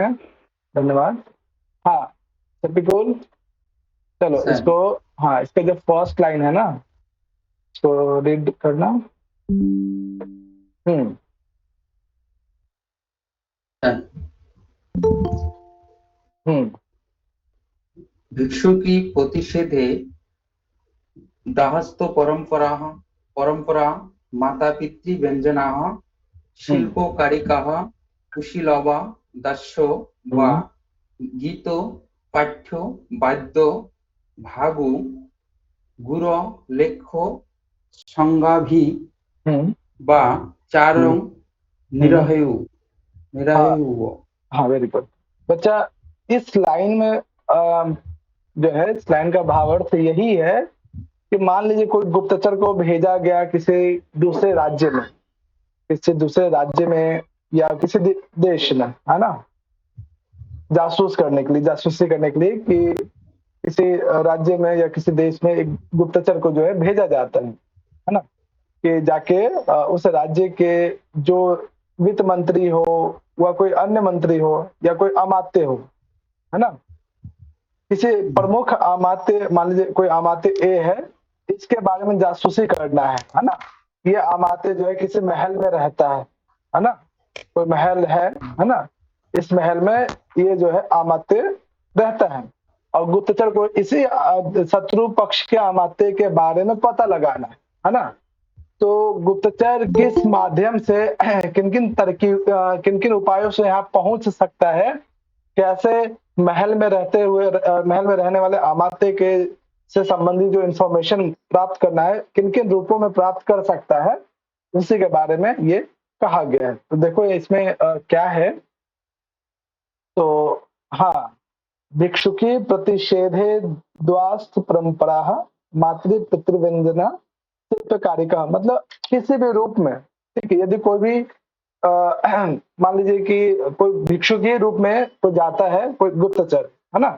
हैं। धन्यवाद। हाँ, सभी कूल? चलो सन इसको, हाँ, इसका जो फर्स्ट लाइन है ना, इसको रीड करना। हुँ, सन हुँ, भिक्षुकी प्रतिषेधे दाहस्थ परंपरा मातापितृव्यञ्जनाः हुँ, शिल्पकारिकाः कुशीलवा दास्य वा हुँ, गीतो पाठ्यो वाद्यो भागो गुरो लेखो संगाभि हुँ, वा चारं हुँ, हुँ। निरहयु हाँ, निरहयु। हाँ, वेरी गुड। बच्चा, इस लाइन में जो है, इस लाइन का भावार्थ यही है कि मान लीजिए कोई गुप्तचर को भेजा गया किसी दूसरे राज्य में, किसी दूसरे राज्य में या किसी देश में, है ना? जासूस करने के लिए, जासूसी करने के लिए कि किसी राज्य में या किसी देश में एक गुप्तचर को जो है भेजा जाता है ना? कि जाके उस राज्य के जो वित्त मंत्री हो या कोई अन्य मंत्री हो या कोई अमात्य हो, है ना? किसी प्रमुख अमात्य, मान लीजिए कोई अमात्य ए है, इसके बारे में जासूसी करना है ना? ये अमात्य जो है किसी महल में रहता है ना? कोई महल है ना? इस महल में ये जो है अमात्य रहता है और गुप्तचर को इसी शत्रु पक्ष के अमात्य के बारे में पता लगाना है ना? तो गुप्तचर किस माध्यम से किन किन उपायों से यहाँ पहुंच सकता है, कैसे महल में रहते हुए महल में रहने वाले अमात्य के से संबंधित जो इंफॉर्मेशन प्राप्त करना है, किन किन रूपों में प्राप्त कर सकता है, उसी के बारे में ये कहा गया है। तो देखो इसमें क्या है, तो हाँ, भिक्षुकी प्रतिषेधे द्वास्थ परंपरा मातृ पितृव्यंजना शिल्पकारिका, मतलब किसी भी रूप में, ठीक है? यदि कोई भी अ, मान लीजिए कि कोई भिक्षु के रूप में कोई जाता है, कोई गुप्तचर, है ना?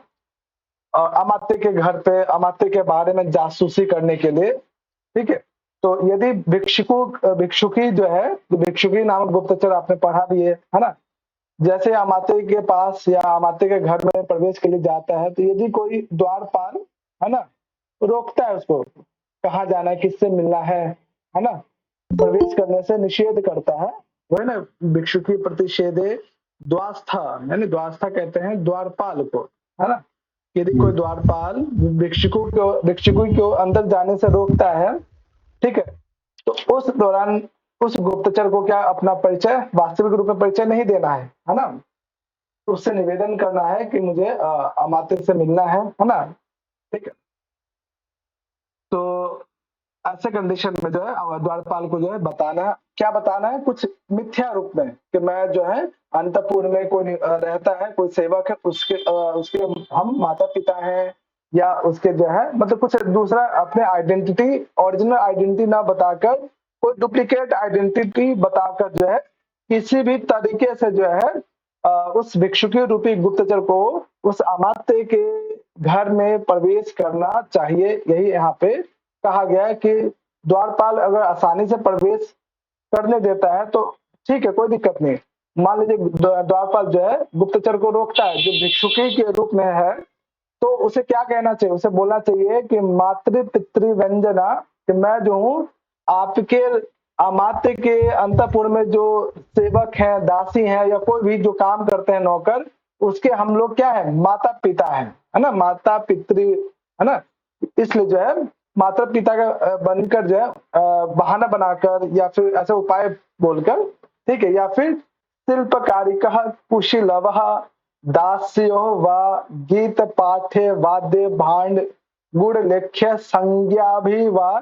अमात्य के घर पे अमात्य के बारे में जासूसी करने के लिए, ठीक है? तो यदि भिक्षुकी जो है, तो भिक्षुकी नामक गुप्तचर आपने पढ़ा भी है ना? जैसे अमात्य के पास या अमात्य के घर में प्रवेश के लिए जाता है, तो यदि कोई द्वारपाल, है ना, रोकता है उसको, कहाँ जाना है, किससे मिलना है ना? प्रवेश करने से निषेध करता है, वो है ना, भिक्षुकी प्रतिषेधे द्वास्था, यानी द्वास्था कहते हैं द्वारपाल को, है ना? यदि कोई द्वारपाल भिक्षुकों को अंदर जाने से रोकता है, ठीक है? तो उस दौरान उस गुप्तचर को क्या अपना परिचय वास्तविक रूप में परिचय नहीं देना है ना? तो उससे निवेदन करना है कि मुझे अमात्य से मिलना है ना? ठीक है? तो ऐसे कंडीशन में जो है द्वारपाल को जो है क्या बताना है, कुछ मिथ्या रूप में कि मैं जो है अंतपुर में कोई रहता है, कोई सेवक है, उसके हम माता पिता हैं, या उसके जो है मतलब कुछ दूसरा अपने आइडेंटिटी, ओरिजिनल आइडेंटिटी ना बताकर कोई डुप्लीकेट आइडेंटिटी बताकर जो है किसी भी तरीके से जो है उस भिक्षुकी रूपी गुप्तचर को उस अमात्य के घर में प्रवेश करना चाहिए। यही यहाँ पे कहा गया है कि द्वारपाल अगर आसानी से प्रवेश करने देता है तो ठीक है, कोई दिक्कत नहीं। मान लीजिए द्वारपाल जो है गुप्तचर को रोकता है जो भिक्षुकी के रूप में है, तो उसे क्या कहना चाहिए? उसे बोलना चाहिए कि मातृ पितृ व्यंजना, कि मैं जो हूँ आपके अमात्य के अंतपुर में जो सेवक हैं, दासी हैं, या कोई भी जो काम करते हैं नौकर, उसके हम लोग क्या है, माता पिता है ना? माता पितृ, है ना? इसलिए जो है माता पिता का बनकर जो है बहाना बनाकर या फिर ऐसे उपाय बोलकर, ठीक है? या फिर शिल्पकारिकः कुशीलवः दास्यो वा गीत पाठे वाद्य भांड गुड़ लेख्य संज्ञाभि वा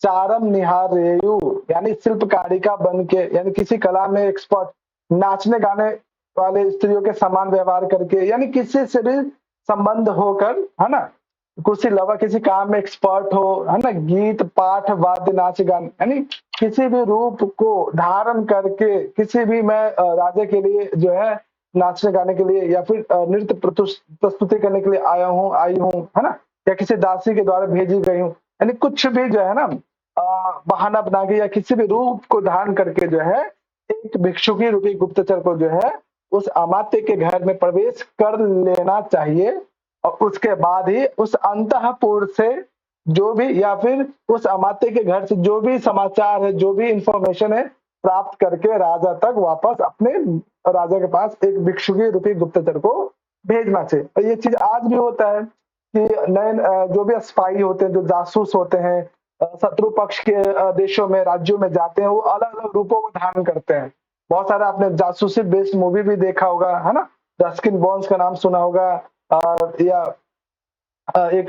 चारम निहारेयु, यानी शिल्पकारिका बन के, यानी किसी कला में एक्सपर्ट, नाचने गाने वाले स्त्रियों के समान व्यवहार करके, यानी किसी से भी संबंध होकर, है ना, कुछ अलावा किसी काम में एक्सपर्ट हो, है ना, गीत पाठ वाद्य नाच गान, यानी किसी भी रूप को धारण करके किसी भी मैं राजा के लिए जो है नाचने गाने के लिए या फिर नृत्य प्रस्तुति करने के लिए आई हूँ, है ना, या किसी दासी के द्वारा भेजी गई हूँ, यानी कुछ भी जो है ना बहाना बना के या किसी भी रूप को धारण करके जो है एक भिक्षुकी रूपी गुप्तचर को जो है उस अमात्य के घर में प्रवेश कर लेना चाहिए और उसके बाद ही उस अंतःपुर से जो भी या फिर उस अमात्य के घर से जो भी समाचार है, जो भी इंफॉर्मेशन है, प्राप्त करके राजा तक वापस अपने राजा के पास एक भिक्षुकी रूपी गुप्तचर को भेजना चाहिए। और ये चीज आज भी होता है कि नए जो भी स्पाई होते हैं, जो जासूस होते हैं, शत्रु पक्ष के देशों में, राज्यों में जाते हैं, वो अलग अलग रूपों को धारण करते हैं। बहुत सारा आपने जासूसी बेस्ड मूवी भी देखा होगा, है ना? रस्किन बॉन्ड्स का नाम सुना होगा, या एक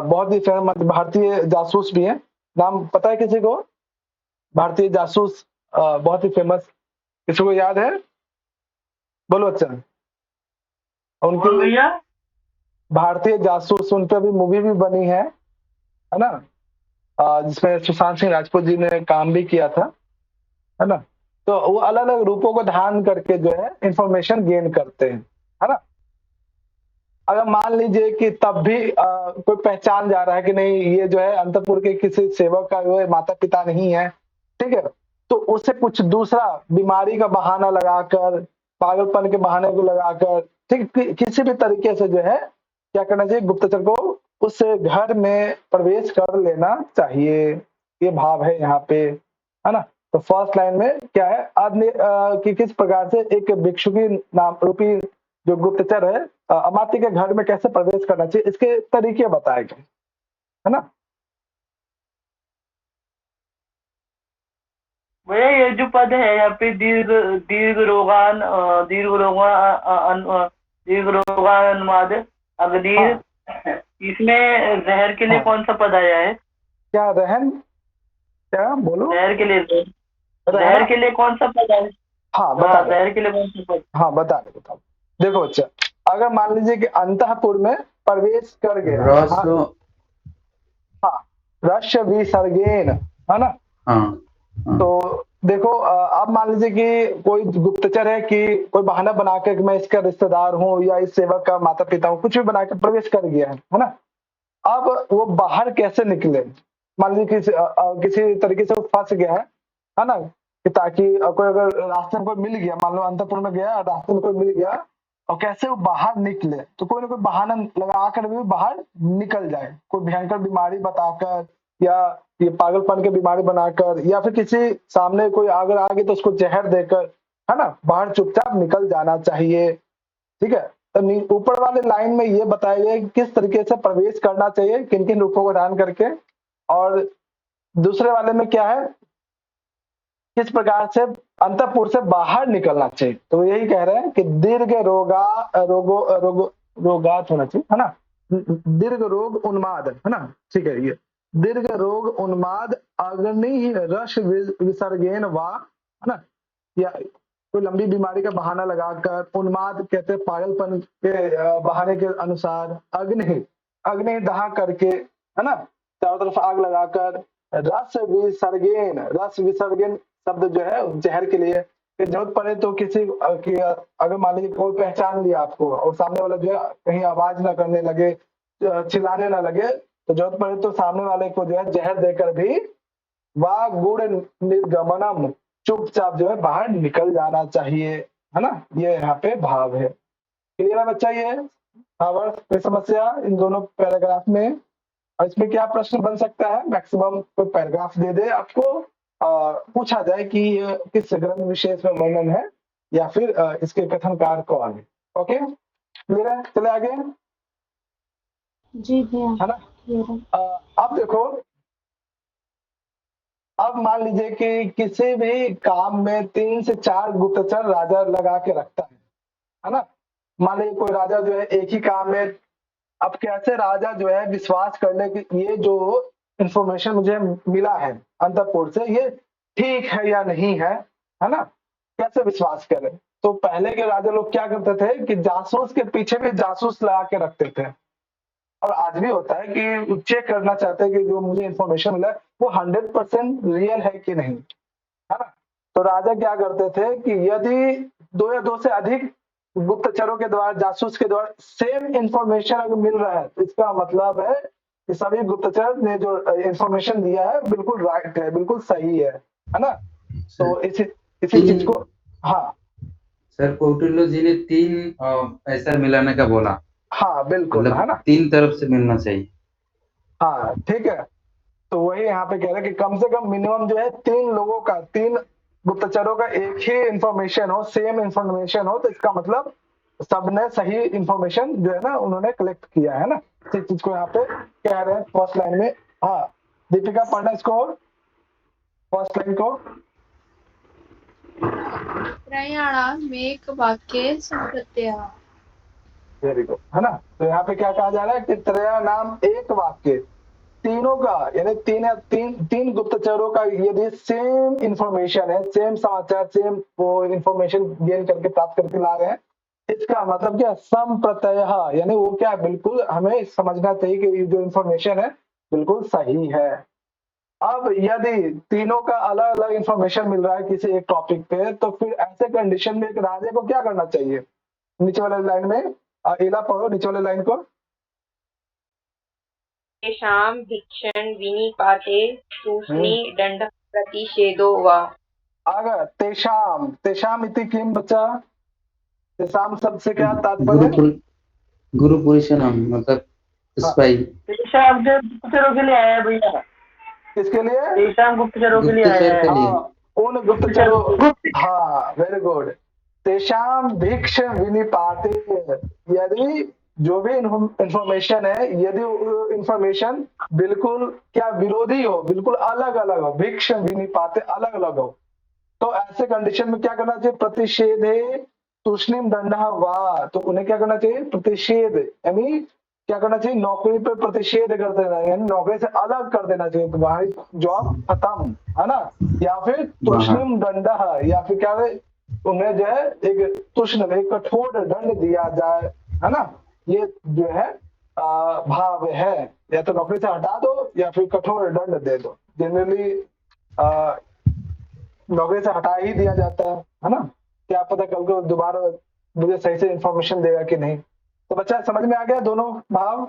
बहुत ही फेमस भारतीय जासूस भी है, नाम पता है किसी को? भारतीय जासूस बहुत ही फेमस, किसी को याद है? बोलो अच्छा। उनकी भैया भारतीय जासूस, उन पर भी मूवी भी बनी है ना? जिसमें सुशांत सिंह राजपूत जी ने काम भी किया था, है ना? तो वो अलग अलग रूपों को धारण करके जो है इंफॉर्मेशन गेन करते हैं, है ना? अगर मान लीजिए कि तब भी कोई पहचान जा रहा है कि नहीं, ये जो है अंतपुर के किसी सेवक का जो है माता पिता नहीं है, ठीक है, तो उसे कुछ दूसरा बीमारी का बहाना लगाकर, पागलपन के बहाने को लगाकर, ठीक, किसी भी तरीके से जो है क्या करना चाहिए, गुप्तचर को उस घर में प्रवेश कर लेना चाहिए। ये भाव है यहाँ पे, है ना? तो फर्स्ट लाइन में क्या है, कि किस प्रकार से एक भिक्षुकी नाम रूपी जो गुप्तचर है अमात्य के घर में कैसे प्रवेश करना चाहिए, इसके तरीके बताए गए, है ना? भैया ये जो पद है यहाँ पे दीर्घ दीर्घ रोगान दीर्घ रोगान अनुवाद अग्निर, इसमें जहर के लिए हाँ। कौन सा पद आया है? क्या रहन, क्या बोलो? जहर के लिए, जहर के लिए कौन सा पद आया? हाँ बता दो। जहर के लिए कौन सा पद? हाँ बता दो। देखो अच्छा, अगर मान लीजिए कि अंतःपुर में प्रवेश कर गया, रस, हाँ, रस विसर्गेन, है ना? हाँ, तो देखो अब मान लीजिए कि कोई गुप्तचर है कि कोई बहाना बनाकर कि मैं इसका रिश्तेदार हूँ या इस सेवक का माता पिता हूँ, कुछ भी बनाकर प्रवेश कर गया है ना? अब वो बाहर कैसे निकले? मान लीजिए किसी तरीके से वो फंस गया है ना? कि ताकि कोई अगर रास्ते में कोई मिल गया, मान लो अंतपुर में गया, रास्ते में कोई मिल गया, और कैसे वो बाहर निकले, तो कोई ना कोई बहाना लगाकर भी बाहर निकल जाए, कोई भयंकर बीमारी बताकर, या ये पागलपन की बीमारी बनाकर, या फिर किसी सामने कोई अगर आ गई तो उसको जहर देकर, है ना, बाहर चुपचाप निकल जाना चाहिए। ठीक है, तो ऊपर वाले लाइन में ये बताया गया कि किस तरीके से प्रवेश करना चाहिए, किन किन रूपों को धारण करके, और दूसरे वाले में क्या है, किस प्रकार से अंतःपुर से बाहर निकलना चाहिए। तो यही कह रहे हैं कि दीर्घ रोगात होना चाहिए, है ना? दीर्घ रोग उन्माद, है ना? ठीक है, ये दीर्घ रोग उन्माद अग्नि रस विसर्गेन वा, है ना? या कोई लंबी बीमारी का बहाना लगाकर, उन्माद कहते हैं पागलपन के बहाने के अनुसार, अग्नि दहा करके, है ना, चारों तरफ आग लगाकर, रस विसर्गेन शब्द जो है जहर के लिए, जरूरत पड़े तो किसी की अगर मान लीजिए कोई पहचान लिया आपको और सामने वाला जो है कहीं आवाज ना करने लगे, चिल्लाने ना लगे, तो जरूरत पड़े तो सामने वाले को जो है जहर देकर भी वा गुड़ निर्गमनम, चुपचाप जो है बाहर निकल जाना चाहिए, है ना? ये यहाँ पे भाव है। क्लियर है बच्चा? ये भाव, कोई समस्या इन दोनों पैराग्राफ में? और इसमें क्या प्रश्न बन सकता है, मैक्सिमम कोई पैराग्राफ दे दे आपको, पूछा जाए कि किस ग्रंथ विशेष में वर्णन है, या फिर इसके कथनकार कौन है। ओके, क्लियर है? चले आगे। जी भैया, है ना? अब देखो, अब मान लीजिए कि किसी भी काम में 3 से 4 गुप्तचर राजा लगा के रखता है ना? मान लीजिए कोई राजा जो है एक ही काम में, अब कैसे राजा जो है विश्वास कर ले कि ये जो इंफॉर्मेशन मुझे मिला है अंतःपुर से, ये ठीक है या नहीं है ना? कैसे विश्वास करें? तो पहले के राजा लोग क्या करते थे कि जासूस के पीछे भी जासूस लगा के रखते थे, और आज भी होता है कि चेक करना चाहते हैं कि जो मुझे इंफॉर्मेशन मिला है वो 100% रियल है कि नहीं, है ना? तो राजा क्या करते थे कि यदि 2 या 2 से अधिक गुप्तचरों के द्वारा, जासूस के द्वारा सेम इंफॉर्मेशन अगर मिल रहा है, तो इसका मतलब है कि सभी गुप्तचर ने जो इंफॉर्मेशन दिया है बिल्कुल राइट है, बिल्कुल सही है ना? तो इसी चीज को, हाँ सर कौटिल्य जी ने 3 पैसा मिलाने का बोला, हाँ बिल्कुल, है मतलब ना। 3 तरफ से मिलना चाहिए। हाँ ठीक है, तो वही यहाँ पे कह रहे हैं कि कम से कम मिनिमम जो है 3 लोगों का, 3 गुप्तचरों का एक ही इंफॉर्मेशन हो, सेम इंफॉर्मेशन हो, तो इसका मतलब सबने सही इंफॉर्मेशन जो है ना उन्होंने कलेक्ट किया है ना। इस चीज को यहाँ पे कह रहे हैं फर्स्ट लाइन में। हाँ दीपिका पढ़ना इसको, फर्स्ट लाइन को। त्रयाणामेक वाक्ये संप्रत्ययः। वेरी गुड, है ना। तो यहाँ पे क्या कहा जा रहा है कि त्रया नाम एक वाक्य, तीनों का यानी तीन गुप्तचरों का यदि सेम इंफॉर्मेशन है, सेम समाचार, सेम वो इंफॉर्मेशन गेन करके प्राप्त करके ला रहे हैं, इसका मतलब क्या, संप्रत्यय, यानी वो क्या, बिल्कुल हमें समझना चाहिए कि ये जो इंफॉर्मेशन है बिल्कुल सही है। अब यदि तीनों का अलग अलग इंफॉर्मेशन मिल रहा है किसी एक टॉपिक पे, तो फिर ऐसे कंडीशन में एक राजे को क्या करना चाहिए। नीचे वाले लाइन में इला पढ़ो, नीचे वाले लाइन को। तेषां भिक्षन् विनिपाते तूष्णी दंड प्रतिषेधो वा। अगर तेषाम, तेषाम इति किम बच्चा, तेषाम शब्द से क्या तात्पर्य। गुरु पुरुषोत्तम मतलब स्पाई। शब्द गुप्तचरों के लिए आया है भैया। किसके लिए, तेषाम गुप्तचरों के लिए आया है। हाँ उन गुप्तचरों, हाँ वेरी गुड। तेषाम भिक्ष विनिपाते, यदि जो भी इंफॉर्मेशन है, यदि इंफॉर्मेशन बिल्कुल क्या विरोधी हो, बिल्कुल अलग अलग हो, भिक्ष विनिपाते अलग अलग हो, तो ऐसे कंडीशन में क्या करना चाहिए, प्रतिषेधे तूष्णीम दंड वा, तो उन्हें क्या करना चाहिए, प्रतिषेध यानी क्या करना चाहिए, नौकरी पे प्रतिषेध कर देना, यानी नौकरी से अलग कर देना चाहिए, तुम्हारी जॉब खत्म, है ना। या फिर तूष्णीम दंड, या फिर क्या है, उन्हें जो है एक तुष्ण, एक कठोर दंड दिया जाए, है ना। ये जो है भाव है, या तो नौकरी से हटा दो या फिर कठोर दंड दे दो। जनरली नौकरी से हटा ही दिया जाता है ना। क्या पता कल को दोबारा मुझे सही से इंफॉर्मेशन देगा कि नहीं। तो बच्चा समझ में आ गया दोनों भाव,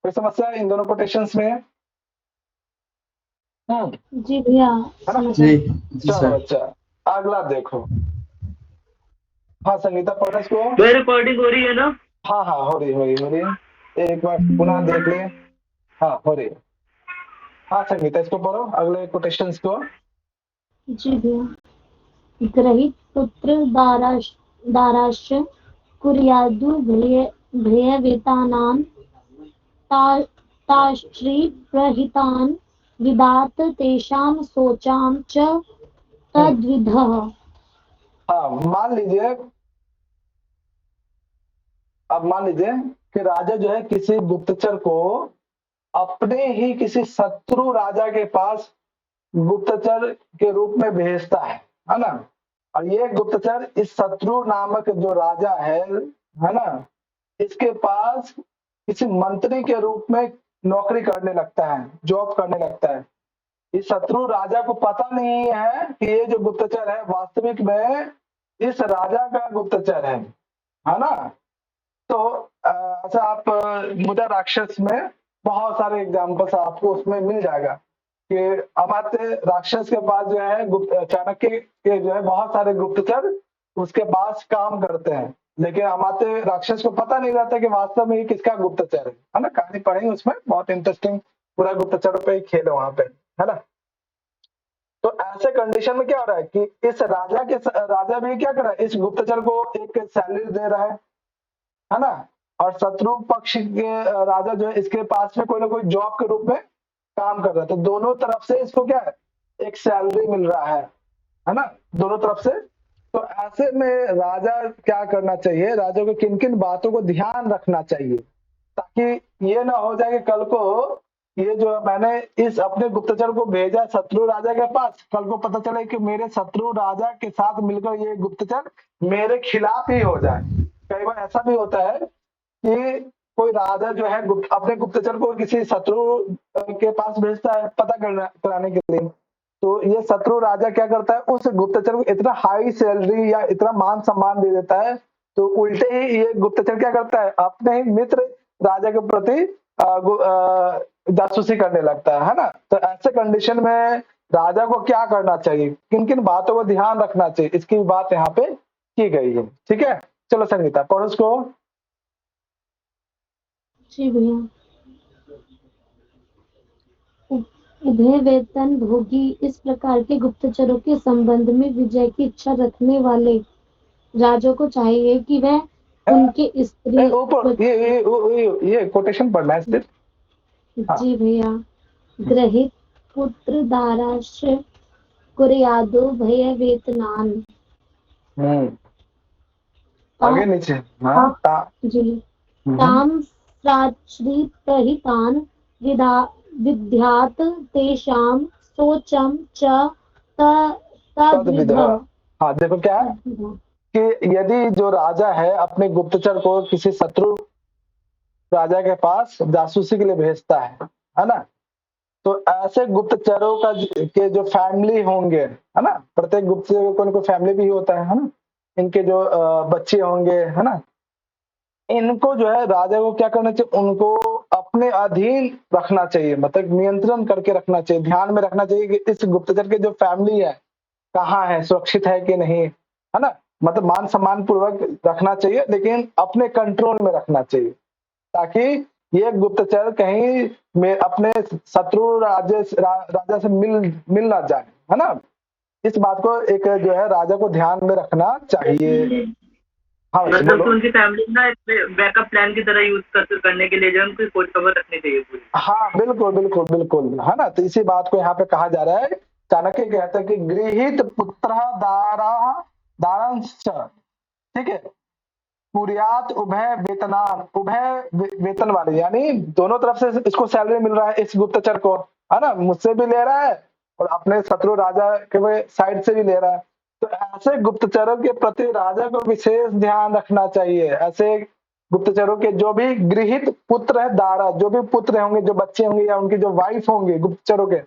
कोई समस्या इन दोनों कोटेशंस में। जी भैया है ना। समझ गए। चलो बच्चा अगला देखो। हाँ संगीता पढ़ इसको। रिकॉर्डिंग हो रही है ना। हाँ हाँ हो रही है, एक बार पुनः देख ले। हाँ हो रही है। हाँ संगीता इसको पढ़ो, अगले कोटेशंस को। जी भैया। ग्रहित पुत्र दाराश्च कुर्यादु भयवेतानां ताश्री प्रहितान् विदात तेषां शोचां च तद्विधः। हाँ मान लीजिए, अब मान लीजिए कि राजा जो है किसी गुप्तचर को अपने ही किसी शत्रु राजा के पास गुप्तचर के रूप में भेजता है ना। और ये गुप्तचर इस शत्रु नामक जो राजा है ना, इसके पास किसी मंत्री के रूप में नौकरी करने लगता है, जॉब करने लगता है। इस शत्रु राजा को पता नहीं है कि ये जो गुप्तचर है वास्तविक में इस राजा का गुप्तचर है ना। तो अच्छा आप मुद्रा राक्षस में बहुत सारे एग्जाम्पल्स आपको उसमें मिल जाएगा कि अमात्य राक्षस के पास जो है चाणक्य के जो है बहुत सारे गुप्तचर उसके पास काम करते हैं, लेकिन अमात्य राक्षस को पता नहीं रहता कि वास्तव में ये किसका गुप्तचर है ना। कहानी पढ़ेंगे उसमें, बहुत इंटरेस्टिंग पूरा गुप्तचरों पे ही खेल है वहां पे, है ना। तो ऐसे कंडीशन में क्या हो रहा है कि इस राजा भी क्या कर रहा है, इस गुप्तचर को एक सैलरी दे रहा है ना। और शत्रु पक्ष के राजा जो है इसके पास में कोई ना कोई जॉब के रूप में काम कर रहा है, तो दोनों तरफ से इसको क्या है, एक सैलरी मिल रहा है ना, दोनों तरफ से। तो ऐसे में राजा क्या करना चाहिए, राजा को किन किन बातों को ध्यान रखना चाहिए, ताकि ये ना हो जाए कि कल को ये जो मैंने इस अपने गुप्तचर को भेजा शत्रु राजा के पास, कल को पता चले कि मेरे शत्रु राजा के साथ मिलकर ये गुप्तचर मेरे खिलाफ ही हो जाए। कई बार ऐसा भी होता है कि कोई राजा जो है अपने गुप्तचर को किसी शत्रु के पास भेजता है पता कराने के लिए, तो ये शत्रु राजा क्या करता है, उस गुप्तचर को इतना हाई सैलरी या इतना मान सम्मान दे देता है, तो उल्टे ही ये गुप्तचर क्या करता है, अपने ही मित्र राजा के प्रति जासूसी करने लगता है ना। तो ऐसे कंडीशन में राजा को क्या करना चाहिए, किन किन बातों को ध्यान रखना चाहिए, इसकी बात यहाँ पे की गई है। ठीक है, चलो संगीता पढ़ो उसको। जी भैया। उभय वेतन भोगी इस प्रकार के गुप्तचरों के संबंध में विजय की इच्छा रखने वाले राजा को चाहिए कि वह उनके स्त्री ऊपर ये कोटेशन पढ़ना है सिर्फ। हाँ। जी भैया। ग्रहित पुत्र दाराश्र कुर्यादो भय वेतनान। आगे नीचे। हाँ जी। ताम प्राचरी प्रहितान विद्यात तेषाम सोचम च तद्विध। हाँ देखो क्या है कि यदि जो राजा है अपने गुप्तचर को किसी शत्रु राजा के पास जासूसी के लिए भेजता है ना, तो ऐसे गुप्तचरों का के जो फैमिली होंगे, है ना, प्रत्येक गुप्तचर को कोई फैमिली भी होता है ना, इनके जो बच्चे होंगे, है ना, इनको जो है राजा को क्या करना चाहिए, उनको अपने अधीन रखना चाहिए, मतलब नियंत्रण करके रखना चाहिए, ध्यान में रखना चाहिए कि इस गुप्तचर के जो फैमिली है कहाँ है, सुरक्षित है कि नहीं, है ना, मतलब मान सम्मान पूर्वक रखना चाहिए, लेकिन अपने कंट्रोल में रखना चाहिए, ताकि ये गुप्तचर कहीं में अपने शत्रु राजा से मिल ना जाए, है ना। इस बात को एक जो है राजा को ध्यान में रखना चाहिए। हाँ मतलब कि उनकी फैमिली ना बैकअप प्लान की तरह यूज करने के लिए जो उनको खोज खबर रखनी चाहिए पूरी। हाँ बिल्कुल बिल्कुल बिल्कुल, है ना। तो इसी बात को यहाँ पे कहा जा रहा है, चाणक्य कहते हैं कि गृहित पुत्र दारांश, ठीक है, कुर्यात उभय वेतनान, उभय वेतन वाले, यानी दोनों तरफ से इसको सैलरी मिल रहा है इस गुप्तचर को, है ना, मुझसे भी ले रहा है और अपने शत्रु राजा के साइड से भी ले रहा है। तो ऐसे गुप्तचरों के प्रति राजा को विशेष ध्यान रखना चाहिए। ऐसे गुप्तचरों के जो भी गृहित पुत्र है दारा, जो भी पुत्र होंगे, जो बच्चे होंगे या उनकी जो वाइफ होंगे गुप्तचरों के,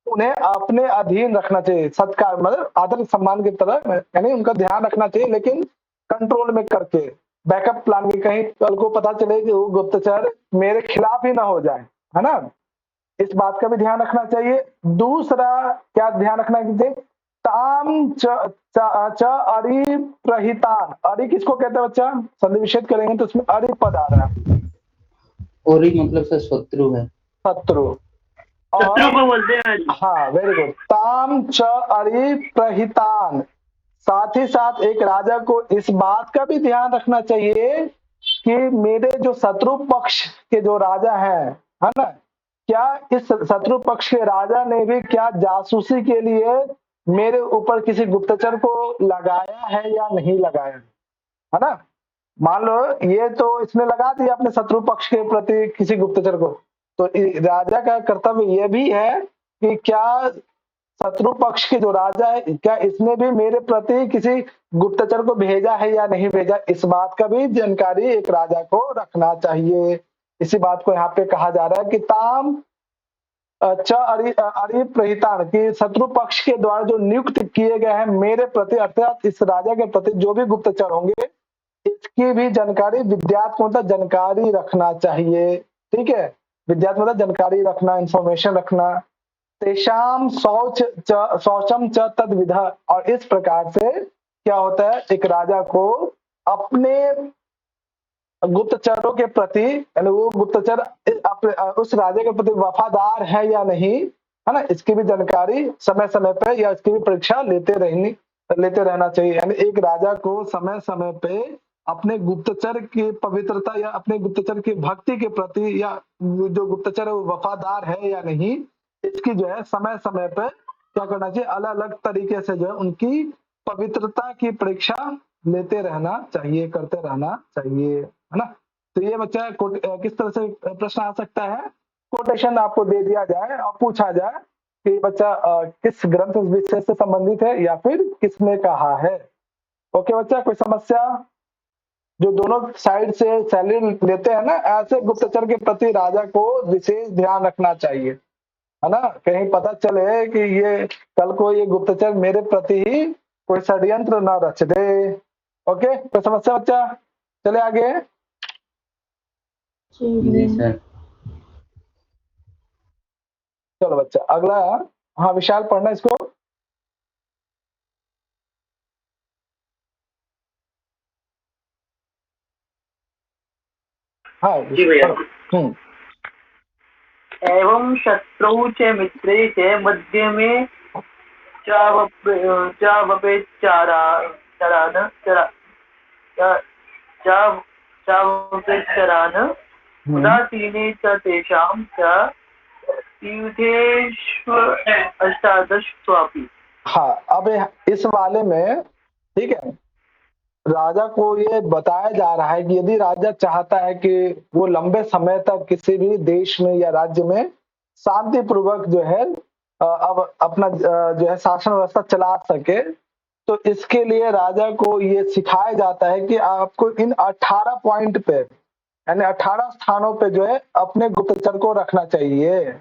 उन्हें अपने अधीन रखना चाहिए, सत्कार मतलब आदर सम्मान की तरह, यानी उनका ध्यान रखना चाहिए, लेकिन कंट्रोल में करके, बैकअप प्लान की, कहीं कल को पता चले कि वो गुप्तचर मेरे खिलाफ ही ना हो जाए, है ना, इस बात का भी ध्यान रखना चाहिए। दूसरा क्या ध्यान रखना चाहिए, ताम च अरि प्रहितान, अरि किसको कहते हैं बच्चा, संधि विच्छेद करेंगे तो उसमें अरि पद आ रहा है, ओरी मतलब से शत्रु है, शत्रु, शत्रु और को बोलते हैं। हाँ वेरी गुड, ताम च अरि प्रहितान, साथ ही साथ एक राजा को इस बात का भी ध्यान रखना चाहिए कि मेरे जो शत्रु पक्ष के जो राजा है ना, क्या इस शत्रु पक्ष के राजा ने भी क्या जासूसी के लिए मेरे ऊपर किसी गुप्तचर को लगाया है या नहीं लगाया, है ना। मान लो ये तो इसने लगा दिया अपने शत्रु पक्ष के प्रति किसी गुप्तचर को, तो राजा का कर्तव्य यह भी है कि क्या शत्रु पक्ष के जो राजा है, क्या इसने भी मेरे प्रति किसी गुप्तचर को भेजा है या नहीं भेजा, इस बात का भी जानकारी एक राजा को रखना चाहिए। इसी बात को यहाँ पे कहा जा रहा है कि ताम च अरि प्रहितान, की शत्रु पक्ष के द्वारा जो नियुक्त किए गए हैं मेरे प्रति, अर्थात इस राजा के प्रति जो भी गुप्तचर होंगे, इसकी भी जानकारी विद्यार्थी मतलब जानकारी रखना चाहिए। ठीक है, विद्यार्थी मतलब जानकारी रखना, इंफॉर्मेशन रखना। तेषाम शौचम च तद्विध, और इस प्रकार से क्या होता है, एक राजा को अपने गुप्तचरों के प्रति, यानी वो गुप्तचर उस राजा के प्रति वफादार है या नहीं, है ना, इसकी भी जानकारी समय समय पे या इसकी भी परीक्षा लेते रहना चाहिए। यानी एक राजा को समय समय पे अपने गुप्तचर की पवित्रता या अपने गुप्तचर की भक्ति के प्रति, या जो गुप्तचर है वो वफादार है या नहीं, इसकी जो है समय समय पे क्या करना चाहिए, अलग अलग तरीके से जो है उनकी पवित्रता की परीक्षा लेते रहना चाहिए, करते रहना चाहिए, है ना। तो ये बच्चा किस तरह से प्रश्न आ सकता है, कोटेशन आपको दे दिया जाए और पूछा जाए कि बच्चा किस ग्रंथ विषय से संबंधित है या फिर किसने कहा है। ओके बच्चा, कोई समस्या। जो दोनों साइड से सैलरी लेते हैं ना, ऐसे गुप्तचर के प्रति राजा को विशेष ध्यान रखना चाहिए, है ना, कहीं पता चले कि ये कल को ये गुप्तचर मेरे प्रति ही कोई षड्यंत्र ना रच दे। ओके, कोई समस्या बच्चा, चले आगे। जी सर। चलो बच्चा अगला, हाँ विशाल पढ़ना इसको। हाँ जी भैया। हम्म, एवं शत्रौ च मित्रे च मध्य में चावपेचरान् उदासीने च तेषां च युधेष्व अष्टादशत्वापि। हाँ अब इस वाले में ठीक है, राजा को ये बताया जा रहा है कि यदि राजा चाहता है कि वो लंबे समय तक किसी भी देश में या राज्य में शांति पूर्वक जो है अब अपना जो है शासन व्यवस्था चला सके, तो इसके लिए राजा को ये सिखाया जाता है कि आपको इन 18 पॉइंट पे यानी 18 स्थानों पे जो है अपने गुप्तचर को रखना चाहिए।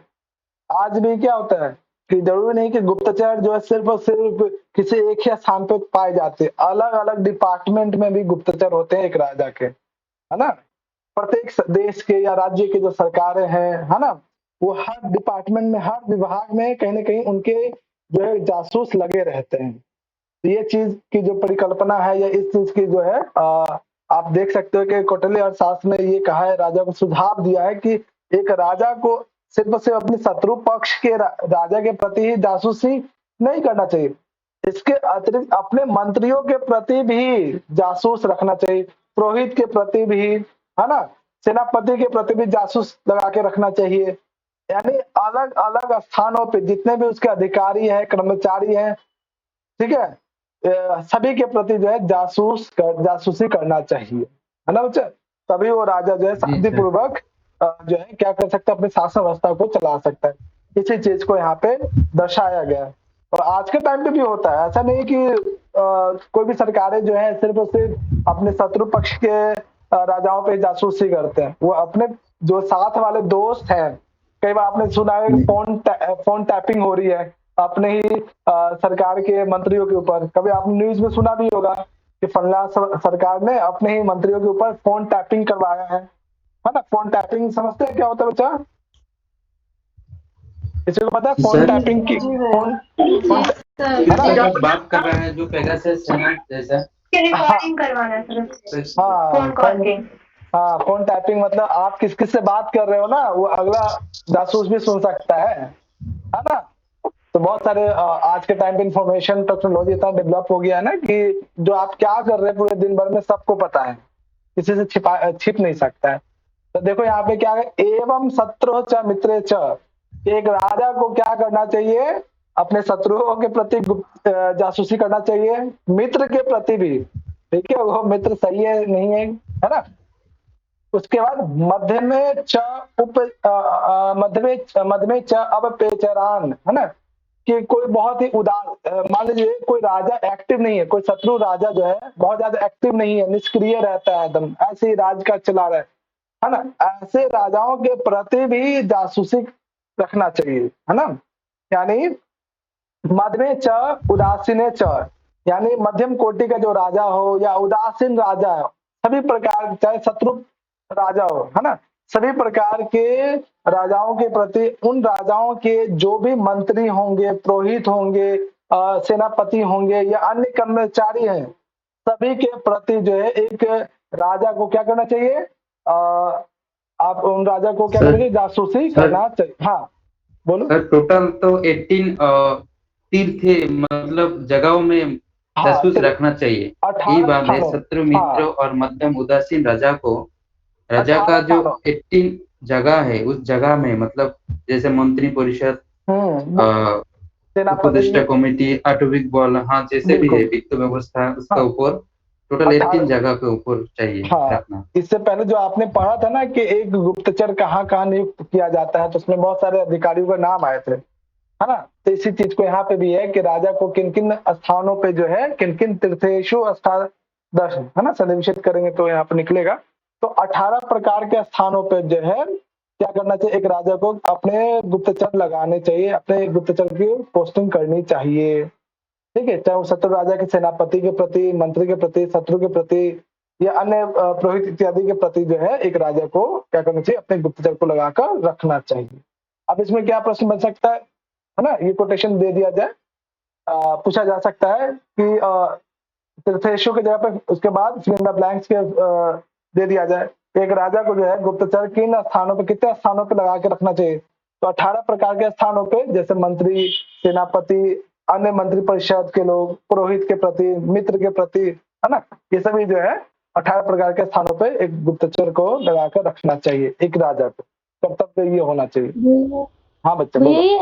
आज भी क्या होता है कि जरूरी नहीं कि गुप्तचर जो है सिर्फ और सिर्फ किसी एक ही स्थान पे पाए जाते, अलग अलग डिपार्टमेंट में भी गुप्तचर होते हैं एक राजा के, है ना। प्रत्येक देश के या राज्य के जो सरकारें हैं, है ना, वो हर डिपार्टमेंट में हर विभाग में कहीं ना कहीं उनके जो है जासूस लगे रहते हैं। तो ये चीज की जो परिकल्पना है या इस चीज की जो है आप देख सकते हो कि कौटिल्य अर्थशास्त्र ने ये कहा है, राजा को सुझाव दिया है कि एक राजा को सिर्फ और सिर्फ अपने शत्रु पक्ष के राजा के प्रति ही जासूसी नहीं करना चाहिए, इसके अतिरिक्त अपने मंत्रियों के प्रति भी जासूस रखना चाहिए, पुरोहित के प्रति भी, है ना, सेनापति के प्रति भी जासूस लगा के रखना चाहिए। यानी अलग अलग स्थानों पे जितने भी उसके अधिकारी हैं, कर्मचारी हैं, ठीक है, सभी के प्रति जो है जासूसी करना चाहिए, है ना बच्चे। तभी वो राजा जो है जी सर। शांतिपूर्वक जो है क्या कर सकता है, अपनी शासन व्यवस्था को चला सकता है। इसी चीज को यहाँ पे दर्शाया गया है। और आज के टाइम पे भी होता है, ऐसा नहीं कि कोई भी सरकारें जो है सिर्फ और सिर्फ अपने शत्रु पक्ष के राजाओं पे जासूसी करते हैं, वो अपने जो साथ वाले दोस्त हैं, कई बार आपने सुना है कि फोन टैपिंग हो रही है अपने ही सरकार के मंत्रियों के ऊपर। कभी आपने न्यूज में सुना भी होगा कि फलना सरकार ने अपने ही मंत्रियों के ऊपर फोन टैपिंग करवाया है ना। फोन टैपिंग समझते हैं क्या होता है बच्चा, किसी को पता है फोन सर। टैपिंग की? फोन किसके साथ बात कर रहे हैं जो पेगासस है ना जैसा रिकॉर्डिंग करवाना है सर। हाँ कॉल के। हाँ, फोन टैपिंग मतलब आप किस किस से बात कर रहे हो ना, वो अगला जासूस भी सुन सकता है ना। तो बहुत सारे आज के टाइम पे इंफॉर्मेशन टेक्नोलॉजी इतना डेवलप हो गया है ना कि जो आप क्या कर रहे हैं पूरे दिन भर में सबको पता है, किसी से छिप नहीं सकता है। तो देखो यहाँ पे क्या है, एवं शत्रु च मित्रे च, एक राजा को क्या करना चाहिए, अपने शत्रुओं के प्रति जासूसी करना चाहिए, मित्र के प्रति भी, ठीक है, वो मित्र सही है नहीं है ना। उसके बाद मध्य में च उप मध्य में च अब पेचरान, है ना, कि कोई बहुत ही उदार, मान लीजिए कोई राजा एक्टिव नहीं है, कोई शत्रु राजा जो है बहुत ज्यादा एक्टिव नहीं है, निष्क्रिय रहता है, एकदम ऐसे ही राज का चला रहा है ना, ऐसे राजाओं के प्रति भी जासूसी रखना चाहिए, है ना। यानी मध्य में च उदासीन च, यानी मध्यम कोटि का जो राजा हो या उदासीन राजा हो, सभी प्रकार, चाहे शत्रु राजा हो, है ना, सभी प्रकार के राजाओं के प्रति, उन राजाओं के जो भी मंत्री होंगे, पुरोहित होंगे, सेनापति होंगे या अन्य कर्मचारी हैं, सभी के प्रति जो है एक राजा को क्या करना चाहिए, आप उन राजा को क्या करना चाहिए, जासूसी करना चाहिए। हाँ बोलो सर। टोटल तो 18 तीर्थ मतलब जगहों में जासूस रखना चाहिए। ये बात है, शत्रु मित्र और मध्यम उदासीन राजा को, राजा का जो 18 जगह है उस जगह में मतलब जैसे मंत्री परिषद, उपदेष्टा कमेटी, आटविक बल, हाँ जैसे भी है वित्त व्यवस्था, उसका ऊपर टोटल 18 जगह के ऊपर चाहिए रखना। इससे पहले जो आपने पढ़ा था ना कि एक गुप्तचर कहाँ कहाँ नियुक्त किया जाता है, तो उसमें बहुत सारे अधिकारियों का नाम आए थे, है ना। तो इसी चीज को यहाँ पे भी है कि राजा को किन किन स्थानों पे जो है, किन किन तीर्थेशु स्थान दर्शन, है ना, सन्निवेशित करेंगे तो यहाँ पे निकलेगा। तो 18 प्रकार के स्थानों पे जो है क्या करना चाहिए, एक राजा को अपने गुप्तचर लगाने चाहिए, अपने गुप्तचर की पोस्टिंग करनी चाहिए, ठीक है, चाहे वो शत्रु राजा के सेनापति के प्रति, मंत्री के प्रति, शत्रु के प्रति या अन्य पुरोहित इत्यादि के प्रति जो है एक राजा को क्या करना चाहिए, अपने गुप्तचर को लगाकर रखना चाहिए। अब इसमें क्या प्रश्न बन सकता है ना, ये कोटेशन दे दिया जाए, पूछा जा सकता है कि तीर्थेशु की जगह पे उसके बाद फिल इन द ब्लैंक्स के दे दिया जाए, एक राजा को जो है गुप्तचर किन स्थानों पे, कितने स्थानों पे लगा के रखना चाहिए? तो 18 प्रकार के स्थानों पे, जैसे मंत्री, सेनापति, अन्य मंत्री परिषद के लोग, पुरोहित के प्रति, मित्र के प्रति, है ना, ये सभी जो है 18 प्रकार के स्थानों पे एक गुप्तचर को लगाकर रखना चाहिए, एक राजा को कर्तव्य ये होना चाहिए। हाँ बच्चा बोलो। यही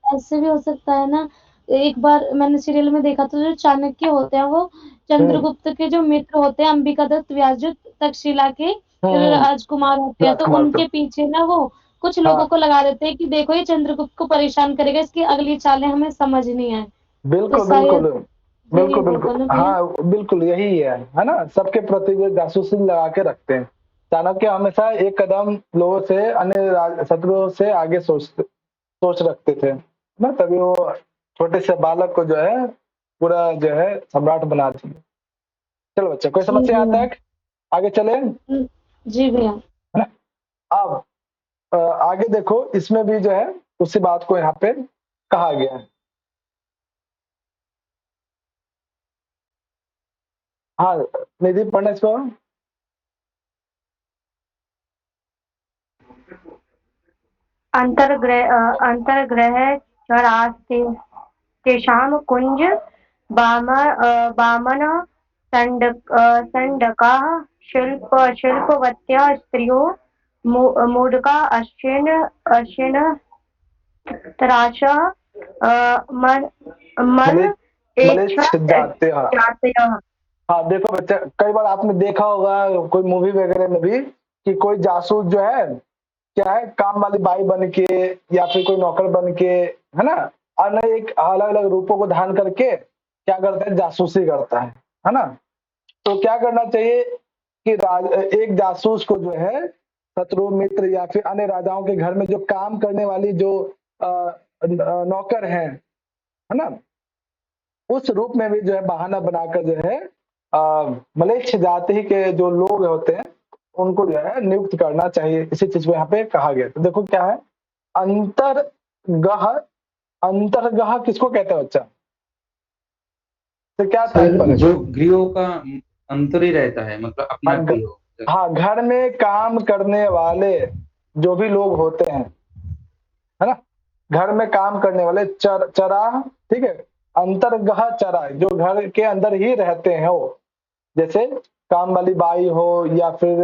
ऐसे भी हो सकता है ना, एक बार मैंने सीरियल में देखा था, जो चाणक्य होते हैं वो चंद्रगुप्त के जो मित्र होते हैं, अंबिकादत्त, व्यासजुत, तक्षशिला के राजकुमार होते हैं, तो उनके पीछे ना वो कुछ लोगों को लगा देते हैं कि देखो ये चंद्रगुप्त को परेशान करेगा, इसकी अगली चालें हमें समझ नहीं आए। बिल्कुल तो बिल्कुल यही बिल्कुल होगा बिल्कुल, ना भैया? हाँ बिल्कुल यही है ना, सबके प्रति जो जासूसी लगा के रखते हैं। चाणक्य हमेशा एक कदम लोगों से, अन्य शत्रुओं से आगे सोच रखते थे ना, तभी वो छोटे से बालक को जो है पूरा जो है सम्राट बना दिए। चलो बच्चा, कोई समस्या आता है? आगे चले। जी भैया। है ना, अब आगे देखो, इसमें भी जो है उसी बात को यहाँ पे कहा गया है। हाँ निधि, पढ़ना इसको। अंतर्ग्रह चरास्ते तेषां कुंज बामन संडकाः शिल्पवत्या स्त्रियो मूढका अश्विन तराशः जातयः। हाँ देखो बच्चा, कई बार आपने देखा होगा कोई मूवी वगैरह में भी कि कोई जासूस जो है क्या है, काम वाली बाई बन के या फिर कोई नौकर बन के, है ना, अनेक अलग अलग रूपों को धारण करके क्या करता है, जासूसी करता है ना। तो क्या करना चाहिए कि एक जासूस को जो है शत्रु मित्र या फिर अन्य राजाओं के घर में जो काम करने वाली जो नौकर है ना, उस रूप में भी जो है बहाना बनाकर जो है मलेच्छ जाति के जो लोग होते हैं उनको जो है नियुक्त करना चाहिए। इसी चीज को यहाँ पे कहा गया। तो देखो क्या है, अंतर्गह, अंतर्गह किसको कहते हैं बच्चा? तो क्या तात्पर्य? जो गृहों का अंतर ही रहता है, मतलब अपना गृह। हाँ, घर में काम करने वाले जो भी लोग होते हैं, है ना, घर में काम करने वाले चरा, ठीक है, अंतर्गह चरा, जो घर के अंदर ही रहते हैं वो, जैसे काम वाली बाई हो या फिर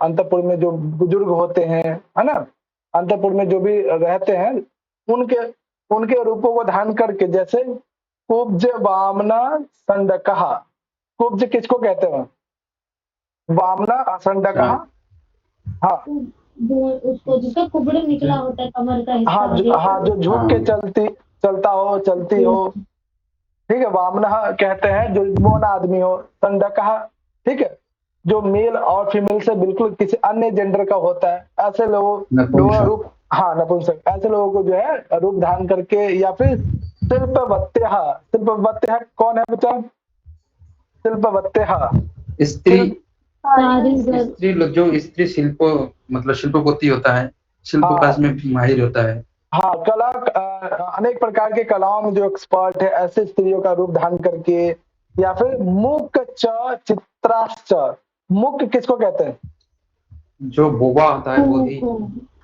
अंतपुर में जो बुजुर्ग होते हैं, है ना, अंतपुर में जो भी रहते हैं, उनके उनके रूपों को धारण करके, जैसे कुब्ज वामना संडकहा। कुब्ज किसको कहते हैं? वामना संडकहा। हाँ उसको जिसका कुबड़ निकला होता है कमर का हिस्सा। हाँ जो झुक के चलता हो, चलती हो, ठीक है, वामना कहते हैं जो मौन आदमी हो। संडकहा, ठीक है, जो मेल और फीमेल से बिल्कुल किसी अन्य जेंडर का होता है, ऐसे लोगों रूप, हाँ नपुंसक, ऐसे लोगों को जो है रूप धारण करके, या फिर शिल्पवत्या। शिल्पवत्या कौन है बच्चा? शिल्पवत्या स्त्री, जो स्त्री शिल्प, मतलब शिल्पपति होता है, शिल्पकाज में माहिर होता है। हाँ, कला, अनेक प्रकार के कलाओं में जो एक्सपर्ट है, ऐसे स्त्रियों का रूप धारण करके, या फिर मुक चित्राश्च। मुक किसको कहते हैं? जो बोबा होता है, बोधी,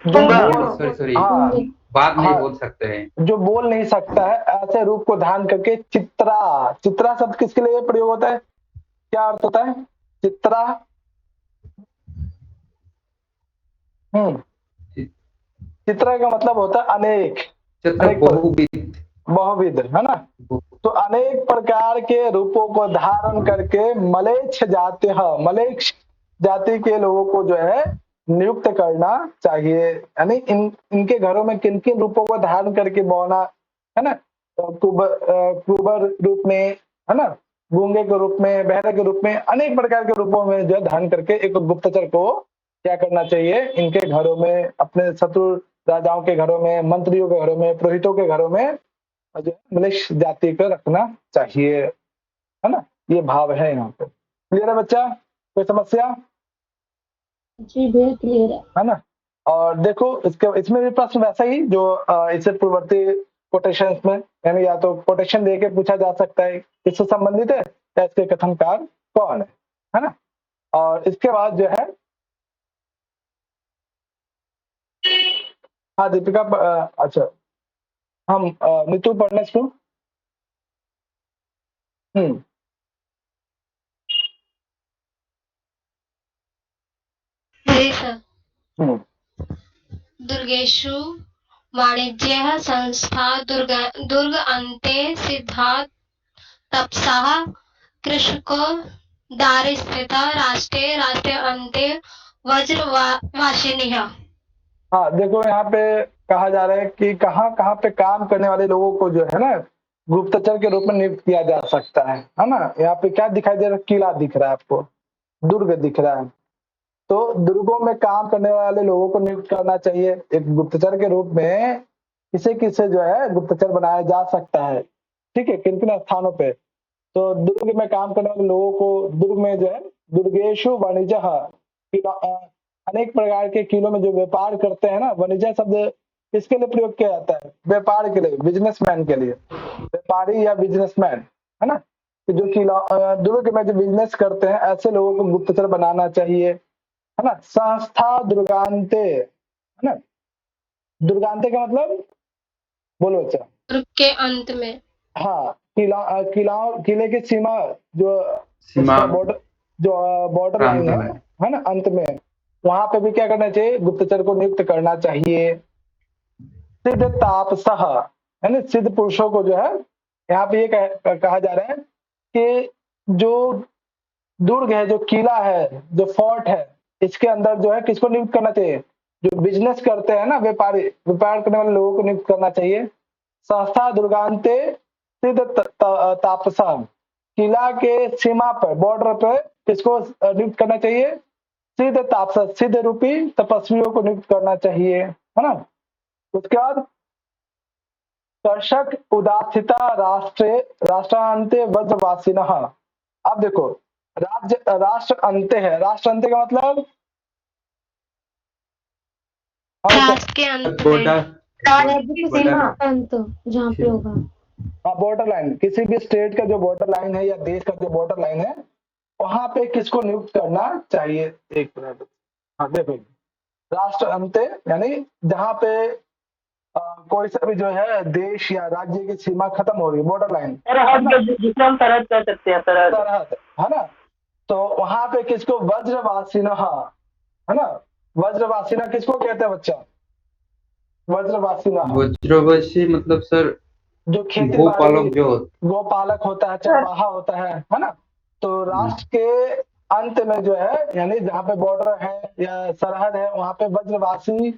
सॉरी हाँ, बात नहीं बोल सकते हैं, जो बोल नहीं सकता है, ऐसे रूप को धारण करके चित्रा। चित्रा शब्द किसके लिए प्रयोग होता है? क्या अर्थ होता है चित्रा? चित्रा का मतलब होता है अनेक, बहुविध, है ना। तो अनेक प्रकार के रूपों को धारण करके मलेच्छ जाति, मलेच्छ जाति के लोगों को जो है नियुक्त करना चाहिए। यानी इनके घरों में किन किन रूपों को धारण करके बौना, है ना, कुबर रूप में, है ना, गूंगे के रूप में, बहरे के रूप में, अनेक प्रकार के रूपों में जो धारण करके एक गुप्तचर को क्या करना चाहिए, इनके घरों में, अपने शत्रु राजाओं के घरों में, मंत्रियों के घरों में, पुरोहितों के घरों में जो मलेच्छ जाति को रखना चाहिए, है ना। ये भाव है यहाँ पे। क्लियर है बच्चा? कोई समस्या? जी बिल्कुल क्लियर है ना। और देखो इसमें भी प्रश्न वैसा ही जो इससे पूर्ववर्ती कोटेशंस में, यानी या तो कोटेशन दे के पूछा जा सकता है किससे संबंधित है या इसके कथनकार कौन है ना। और इसके बाद जो है हाँ दीपिका अच्छा हम नीतू पढ़ने शुरू। जी सर। हम्म दुर्गेषु वाणिज्यः संस्था दुर्ग अन्ते सिद्धात् तपसः कृषको दारे स्थिता राष्ट्रे अन्ते वज्रवासिनीः। हाँ देखो यहाँ पे कहा जा रहा है कि कहाँ कहाँ पे काम करने वाले लोगों को जो है ना गुप्तचर के रूप में नियुक्त किया जा सकता है ना। यहाँ पे क्या दिखाई दे रहा है, किला दिख रहा है आपको, दुर्ग दिख रहा है। तो दुर्गों में काम करने वाले लोगों को नियुक्त करना चाहिए एक गुप्तचर के रूप में। किसे किसे जो है गुप्तचर बनाया जा सकता है, ठीक है, किन किन स्थानों पे। तो दुर्ग में काम करने वाले लोगों को दुर्ग में जो है दुर्गेशु वाणिज्य अनेक प्रकार के किलों में जो व्यापार करते हैं ना, वाणिज्य शब्द इसके लिए प्रयोग किया जाता है, व्यापार के लिए, बिजनेसमैन के लिए, व्यापारी या बिजनेसमैन, है ना। तो जो किला दुर्ग में जो बिजनेस करते हैं ऐसे लोगों को गुप्तचर बनाना चाहिए, है ना। संस्था दुर्गान्ते, है ना। दुर्गान्ते का मतलब बोलो अच्छा। दुर्ग के अंत में। हाँ किले की सीमा जो सीमा बॉर्डर जो बॉर्डर लाइन है ना, अंत में, वहां पे भी क्या करना चाहिए, गुप्तचर को नियुक्त करना चाहिए। सिद्ध तापसः, है ना, सिद्ध पुरुषों को जो है यहाँ पे ये कहा जा रहा है कि जो दुर्ग है, जो किला है, जो फोर्ट है, इसके अंदर जो है किसको नियुक्त करना चाहिए, जो बिजनेस करते हैं ना, व्यापार करने वाले लोगों को नियुक्त करना चाहिए। संस्था दुर्गान्ते सिद्ध तापसा, किला के सीमा पर, बॉर्डर पर किसको नियुक्त करना चाहिए, सिद्ध तापसा, सिद्ध रूपी तपस्वियों को नियुक्त करना चाहिए, है ना। उसके बाद कर्षक उदासिता राष्ट्रांते वज्रवासिनः। अब देखो राष्ट्र अंत्य है, राष्ट्र अंत्य का मतलब राष्ट्र के अंत में। अंत जहाँ पे होगा। हाँ बॉर्डर लाइन, किसी भी स्टेट का जो बॉर्डर लाइन है या देश का जो बॉर्डर लाइन है, वहां पे किसको नियुक्त करना चाहिए। एक मिनट, हाँ देखो राष्ट्र अंत्य यानी जहाँ पे कोई सा भी जो है देश या राज्य की सीमा खत्म हो रही है, बॉर्डर लाइन, जिसे हम सरहद कर सकते हैं, सरहद, है ना। तो वहां पे किसको वज्रवासिना, है ना। वज्रवासिना किसको कहते हैं बच्चा, वज्रवासिना। वज्रवासी मतलब सर जो खेती गोपालक जो गोपालक होता है, चरवाहा होता है ना। तो राष्ट्र के अंत में जो है यानी जहाँ पे बॉर्डर है या सरहद है, वहां पे वज्रवासी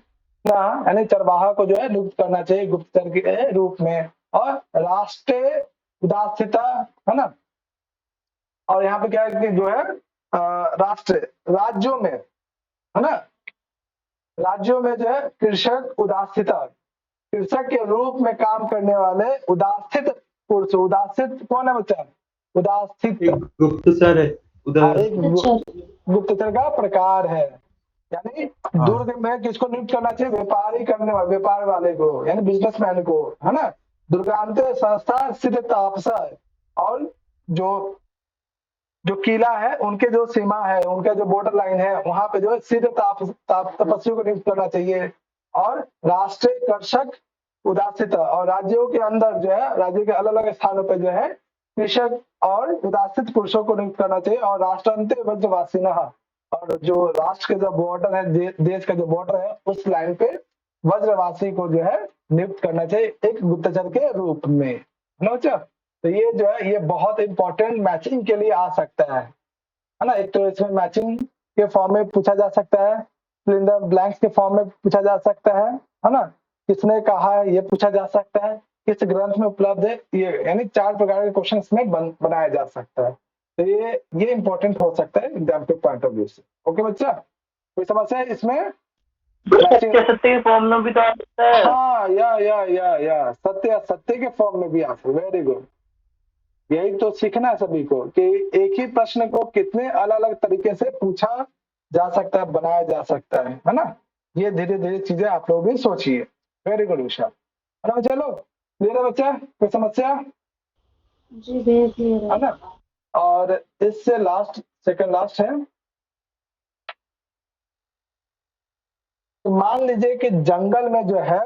यानी चरवाहा को जो है नियुक्त करना चाहिए गुप्तचर के रूप में। और राष्ट्रीय उदासिता, है ना। और यहाँ पे क्या है कि जो है राष्ट्र राज्यों में, है ना, राज्यों में जो है कृषक उदासिता, कृषक के रूप में काम करने वाले उदासित पुरुष। उदासित कौन है बच्चा, उदासित गुप्तचर है, एक गुप्तचर का प्रकार है। यानी दुर्ग में किसको नियुक्त करना चाहिए, व्यापारी करने वाले, व्यापार वाले को, यानी बिजनेसमैन को, है ना। दुर्गांत संस्था सिद्ध तापसा, और जो किला है, उनके जो सीमा है, उनका जो बॉर्डर लाइन है, वहां पे जो है सिद्ध तपस्वियों को नियुक्त करना चाहिए। और राष्ट्रीय कर्षक उदासित, और राज्यों के अंदर जो है राज्यों के अलग अलग स्थानों पर जो है कृषक और उदासित पुरुषों को नियुक्त करना चाहिए। और राष्ट्रांत वज्रवासिना, और जो राष्ट्र के जो बॉर्डर है, देश का जो बॉर्डर है, उस लाइन पे वज्रवासी को जो है नियुक्त करना चाहिए एक गुप्तचर के रूप में, है ना। तो ये जो है ये बहुत इंपॉर्टेंट मैचिंग के लिए आ सकता है ना। एक तो इसमें मैचिंग के फॉर्म में पूछा जा सकता है, फिल इन द ब्लैंक्स के फॉर्म में पूछा जा सकता है ना। किसने कहा है ये पूछा जा सकता है, किस ग्रंथ में उपलब्ध है ये, यानी 4 प्रकार के क्वेश्चन में बनाया जा सकता है। तो ये इंपॉर्टेंट हो सकता है एग्जाम के पॉइंट ऑफ व्यू से। ओके बच्चा, कोई समस्या है इसमें? सत्य के फॉर्म में भी तो आ सकता है। हाँ या सत्य के फॉर्म में भी आ सकता है। वेरी गुड, यही तो सीखना है सभी को कि एक ही प्रश्न को कितने अलग अलग तरीके से पूछा जा सकता है, बनाया जा सकता है ना। ये धीरे धीरे चीजें आप लोग भी सोचिए। वेरी गुड विशाल, है ना। चलो क्लियर है बच्चा, कोई समस्या? जी क्लियर है ना। और इससे लास्ट, सेकंड लास्ट है तो मान लीजिए कि जंगल में जो है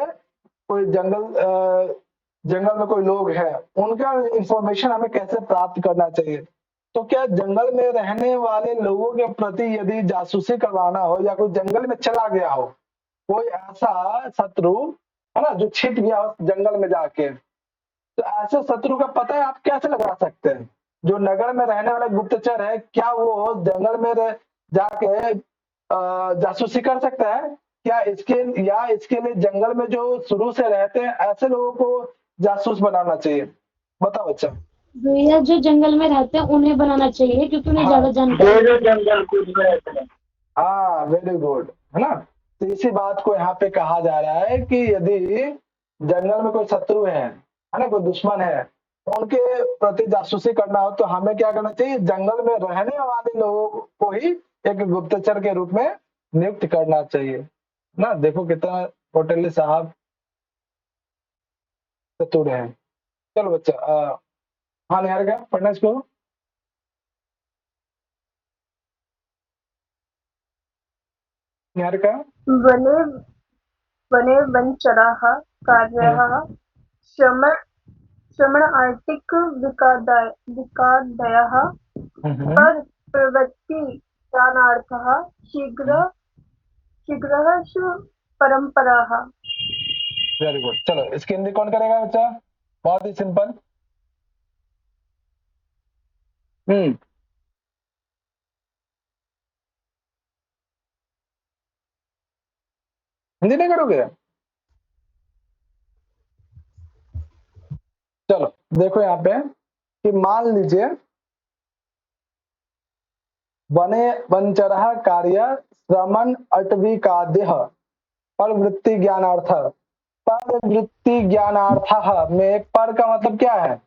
कोई जंगल में कोई लोग हैं, उनका इंफॉर्मेशन हमें कैसे प्राप्त करना चाहिए। तो क्या जंगल में रहने वाले लोगों के प्रति यदि जासूसी करवाना हो या कोई जंगल में चला गया हो, कोई ऐसा शत्रु है ना जो छिप गया हो जंगल में जाके, तो ऐसे शत्रु का पता आप कैसे लगा सकते हैं। जो नगर में रहने वाले गुप्तचर है, क्या वो जंगल में जाके जासूसी कर सकता है क्या? इसके लिए जंगल में जो शुरू से रहते हैं ऐसे लोगों को जासूस बनाना चाहिए। बताओ बच्चा। भैया जो जंगल में रहते हैं उन्हें बनाना चाहिए, क्योंकि उन्हें ज्यादा जानकारी जो जंगल कूद में रहते हैं। हाँ, वेरी गुड, है ना। तो इसी बात को यहाँ पे कहा जा रहा है कि यदि जंगल में कोई शत्रु है ना, कोई दुश्मन है, उनके प्रति जासूसी करना हो तो हमें क्या करना चाहिए, जंगल में रहने वाले लोगों को ही एक गुप्तचर के रूप में नियुक्त करना चाहिए ना। देखो कितना होटल साहब चतुर है। चलो बच्चा, हाँ निहारिका पढ़ना इसको। निहारिका। वने वने वनचराः कार्यः श्रमणार्थिक विकादयः पर प्रवृत्ति ज्ञानार्थः शीघ्रः परंपराः। Very good. चलो इसकी हिंदी कौन करेगा बच्चा? बहुत ही सिंपल। हिंदी नहीं करोगे? चलो देखो यहाँ पे कि मान लीजिए वने वंचरः कार्य श्रमण अटविकादेह परवृत्ति ज्ञानार्थ। परवृत्ति ज्ञानार्थ में पर का मतलब क्या है?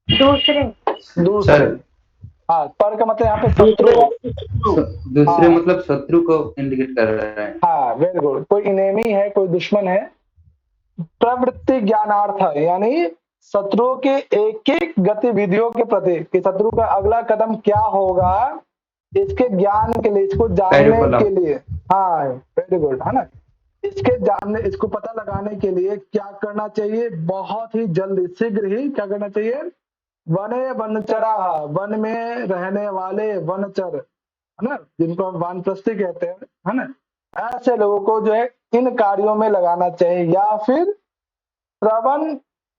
दूसरे। हाँ, पर का मतलब यहाँ पे शत्रु। दूसरे मतलब शत्रु को इंडिकेट कर रहा है। हाँ, वेरी गुड। कोई इनेमी है, कोई दुश्मन है। प्रवृत्ति ज्ञानार्थ यानी शत्रु के एक एक गतिविधियों के प्रति कि शत्रु का अगला कदम क्या होगा, इसके ज्ञान के लिए, इसको जानने के लिए। हाँ वेरी गुड, है ना। इसको पता लगाने के लिए क्या करना चाहिए, बहुत ही जल्दी शीघ्र ही क्या करना चाहिए, वने वनचरा, वन में रहने वाले वनचर, है ना, जिनको हम वानप्रस्थी कहते हैं, है ना, ऐसे लोगों को जो है इन कार्यों में लगाना चाहिए। या फिर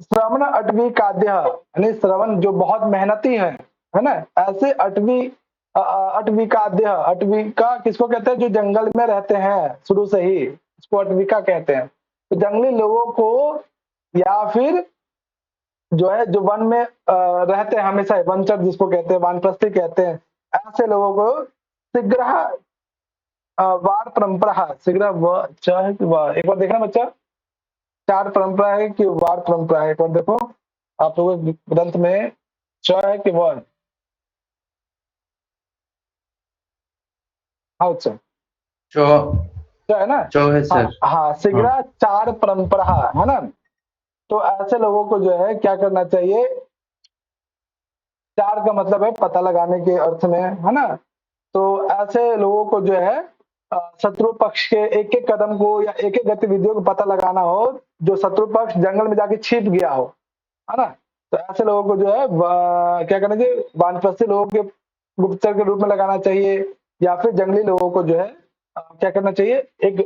श्रवण अटवी काद्य यानी श्रवण जो बहुत मेहनती है ना, ऐसे अटविकाद्य, अटविका किसको कहते हैं, जो जंगल में रहते हैं शुरू से ही, इसको अटविका कहते हैं। तो जंगली लोगों को या फिर जो है जो वन में रहते हैं हमेशा, वनचर जिसको कहते हैं, वानप्रस्थी कहते हैं, ऐसे लोगों को शीघ्र वार परंपरा, शीघ्र एक बार देखना बच्चा, चार परंपरा है कि वार परंपरा है, एक बार देखो आप लोगों के ग्रंथ में च है कि व? अच्छा है ना, है सर। हाँ शीघ्र चार परंपरा है ना। तो ऐसे लोगों को जो है क्या करना चाहिए, चार का मतलब है पता लगाने के अर्थ में, है ना। तो ऐसे लोगों को जो है शत्रु पक्ष के एक एक कदम को या एक एक गतिविधियों को पता लगाना हो, जो शत्रु पक्ष जंगल में जाके छिप गया हो, है ना। तो ऐसे लोगों को जो है क्या करना चाहिए, वानप्रस्थी लोगों के गुप्तचर के रूप में लगाना चाहिए, या फिर जंगली लोगों को जो है क्या करना चाहिए, एक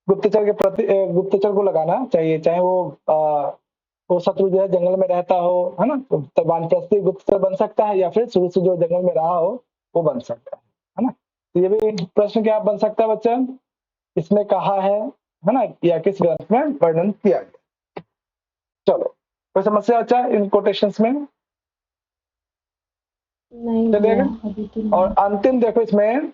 गुप्तचर के प्रति गुप्तचर को लगाना चाहिए, चाहे वो शत्रु जो है जंगल में रहता हो, है ना, तो वानप्रस्थी गुप्तचर बन सकता है, या फिर शुरू से जो जंगल में रहा हो वो बन सकता है ना। तो ये भी प्रश्न क्या बन सकता है बच्चा, इसमें कहा है ना, या किस ग्रंथ में वर्णन किया गया। चलो कोई समस्या बच्चा इन कोटेशंस में? नहीं चलेगा। और अंतिम देखो इसमें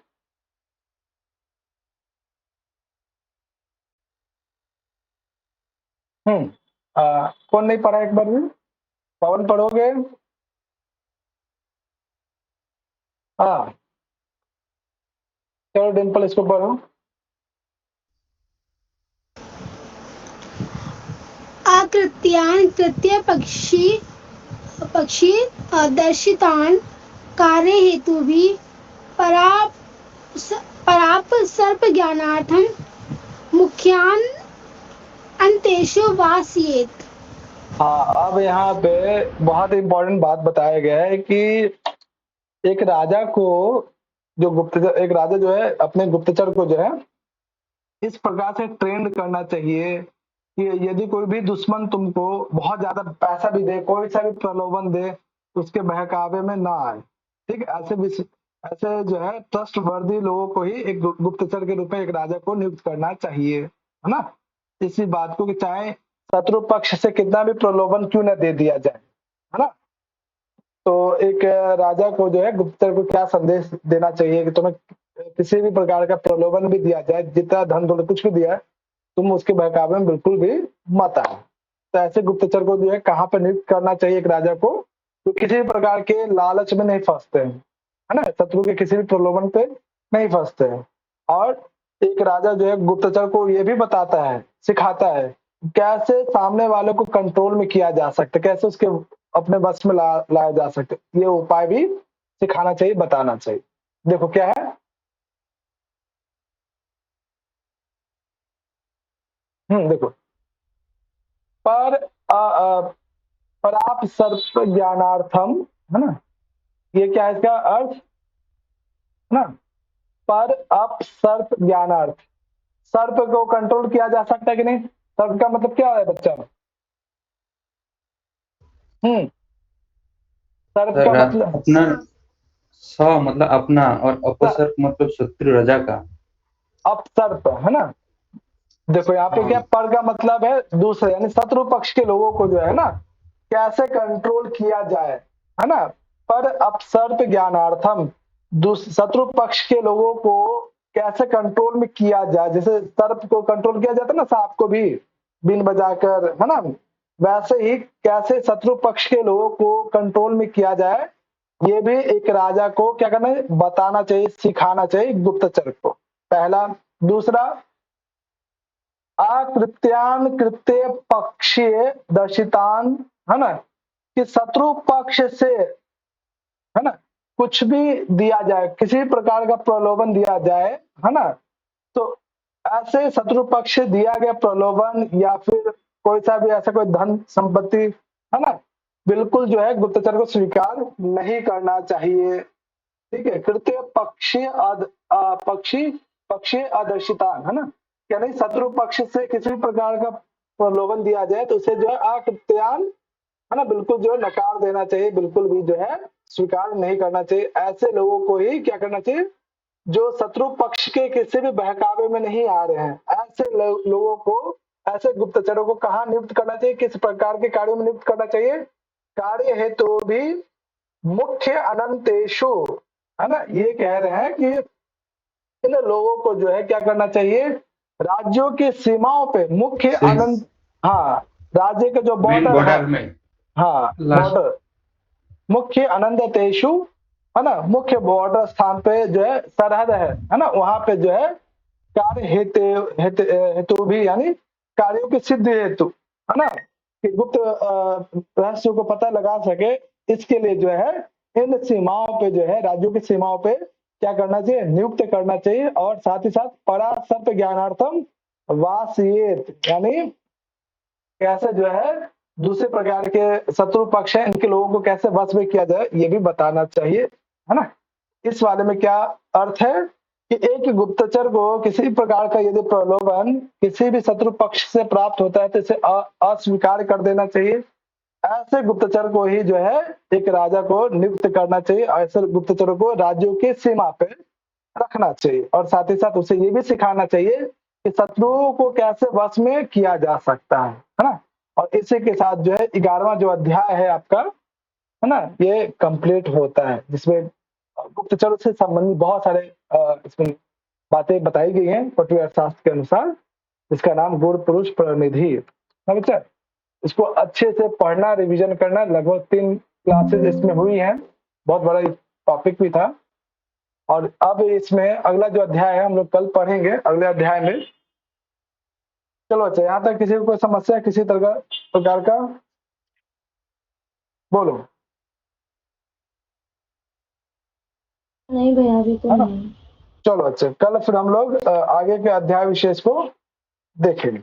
कौन नहीं पढ़ा एक बार भी? पवन पढ़ोगे? हाँ चलो डिम्पल इसको पढ़ो। आकृत्यान कृत्य पक्षी दर्शितान कार्य हेतु भी पराप सर्प ज्ञानार्थम मुख्यान अंतेषु वासयेत। हाँ, अब यहाँ पे बहुत इंपॉर्टेंट बात बताया गया है कि एक राजा एक राजा जो है अपने गुप्तचर को जो है इस प्रकार से ट्रेंड करना चाहिए कि यदि कोई भी दुश्मन तुमको बहुत ज्यादा पैसा भी दे, कोई सा भी प्रलोभन दे, उसके बहकावे में ना आए। ठीक है, ऐसे जो है ट्रस्ट वर्दी लोगों को ही एक गुप्तचर के रूप में एक राजा को नियुक्त करना चाहिए, है ना। इसी बात को कि चाहे शत्रु पक्ष से कितना भी प्रलोभन क्यों न दे दिया जाए, है ना। तो एक राजा को जो है गुप्तचर को क्या संदेश देना चाहिए कि तुम्हें किसी भी प्रकार का प्रलोभन भी दिया जाए, जितना धन दौलत कुछ भी दिया है, तुम उसके बहकावे में बिल्कुल भी मत आओ। तो ऐसे गुप्तचर को जो है कहाँ पर नियुक्त करना चाहिए एक राजा को, तो किसी भी प्रकार के लालच में नहीं फंसते हैं, है ना, शत्रु के किसी भी प्रलोभन पे नहीं फंसते हैं। और एक राजा जो है गुप्तचर को ये भी बताता है, सिखाता है कैसे सामने वाले को कंट्रोल में किया जा सकता है, कैसे उसके अपने बस में लाया जा सकता है, ये उपाय भी सिखाना चाहिए, बताना चाहिए। देखो क्या है, देखो, पर पराप सर्प ज्ञानार्थम, है ना, ये क्या है इसका अर्थ, है ना। पर अप सर्प ज्ञानार्थ, सर्प को कंट्रोल किया जा सकता है कि नहीं, सर्प का मतलब क्या है बच्चा, सर्प का मतलब अपना, स मतलब अपना और अपसर्प मतलब शत्रु राजा का। अपसर्प, है ना। देखो यहाँ पे क्या, पर का मतलब है दूसरे, यानी शत्रु पक्ष के लोगों को जो है ना कैसे कंट्रोल किया जाए, है ना। पर अपसर्प ज्ञानार्थम, शत्रु पक्ष के लोगों को कैसे कंट्रोल में किया जाए, जैसे सर्प को कंट्रोल किया जाता है ना, सांप को भी बीन बजाकर, है ना, वैसे ही कैसे शत्रु पक्ष के लोगों को कंट्रोल में किया जाए, ये भी एक राजा को क्या करना है, बताना चाहिए, सिखाना चाहिए गुप्तचर को, पहला। दूसरा, आकृत्यान कृत्य पक्षीय दर्शितान, है ना, कि शत्रु पक्ष से, है ना, कुछ भी दिया जाए, किसी प्रकार का प्रलोभन दिया जाए, है ना, तो ऐसे शत्रु पक्ष से दिया गया प्रलोभन या फिर कोई सा भी ऐसा कोई धन संपत्ति, है ना, बिल्कुल जो है गुप्तचर को स्वीकार नहीं करना चाहिए। ठीक है, कृत्य पक्षी अदर्शितान, है ना, यानी शत्रु पक्ष से किसी प्रकार का प्रलोभन दिया जाए तो उसे जो है आकृत्यान, है ना, बिल्कुल जो है नकार देना चाहिए, बिल्कुल भी जो है स्वीकार नहीं करना चाहिए। ऐसे लोगों को ही क्या करना चाहिए, जो शत्रु पक्ष के किसी भी बहकावे में नहीं आ रहे हैं, ऐसे लोगों को, ऐसे गुप्तचरों को कहाँ नियुक्त करना चाहिए, किस प्रकार के कार्यों में नियुक्त करना चाहिए, कार्य हेतु तो भी मुख्य अनंतेशु, है ना, ये कह रहे हैं कि इन लोगों को जो है क्या करना चाहिए, राज्यों की सीमाओं पे मुख्य अनंत, हाँ, राज्य के जो बॉर्डर में, हाँ बॉर्डर, मुख्य अनंतेशु, है ना, मुख्य बॉर्डर स्थान पे जो है सरहद है ना, वहां पे जो है कार्य हेतु भी, यानी कार्यों की सिद्धि हेतु, है ना, कि गुप्त रहस्यों को पता लगा सके, इसके लिए जो है इन सीमाओं पे जो है, राज्यों की सीमाओं पे क्या करना चाहिए, नियुक्त करना चाहिए। और साथ ही साथ परासर्प ज्ञानार्थम वासयेत, यानी कैसे जो है दूसरे प्रकार के शत्रु पक्ष है, इनके लोगों को कैसे वश में किया जाए, ये भी बताना चाहिए, है ना। इस वाले में क्या अर्थ है कि एक गुप्तचर को किसी प्रकार का यदि प्रलोभन किसी भी शत्रु पक्ष से प्राप्त होता है तो इसे अस्वीकार कर देना चाहिए। ऐसे गुप्तचर को ही जो है एक राजा को नियुक्त करना चाहिए, ऐसे गुप्तचरों को राज्यों की सीमा पे रखना चाहिए, और साथ ही साथ उसे ये भी सिखाना चाहिए कि शत्रुओं को कैसे वश में किया जा सकता है ना। और इसी के साथ जो है 11वां जो अध्याय है आपका, है ना, ये कंप्लीट होता है, जिसमें गुप्तचरों से संबंधित बहुत सारे इसमें बातें बताई गई हैं पटवी अर्थशास्त्र के अनुसार। इसका नाम गुण पुरुष प्रतिनिधि है बच्चा। इसको अच्छे से पढ़ना, रिवीजन करना, लगभग 3 क्लासेस इसमें हुई हैं, बहुत बड़ा टॉपिक भी था। और अब इसमें अगला जो अध्याय है हम लोग कल पढ़ेंगे अगले अध्याय में। चलो अच्छा, यहाँ तक किसी को कोई समस्या किसी प्रकार का, बोलो। नहीं भैया, अभी तो नहीं। चलो अच्छा, कल फिर हम लोग आगे के अध्याय विशेष को देखेंगे।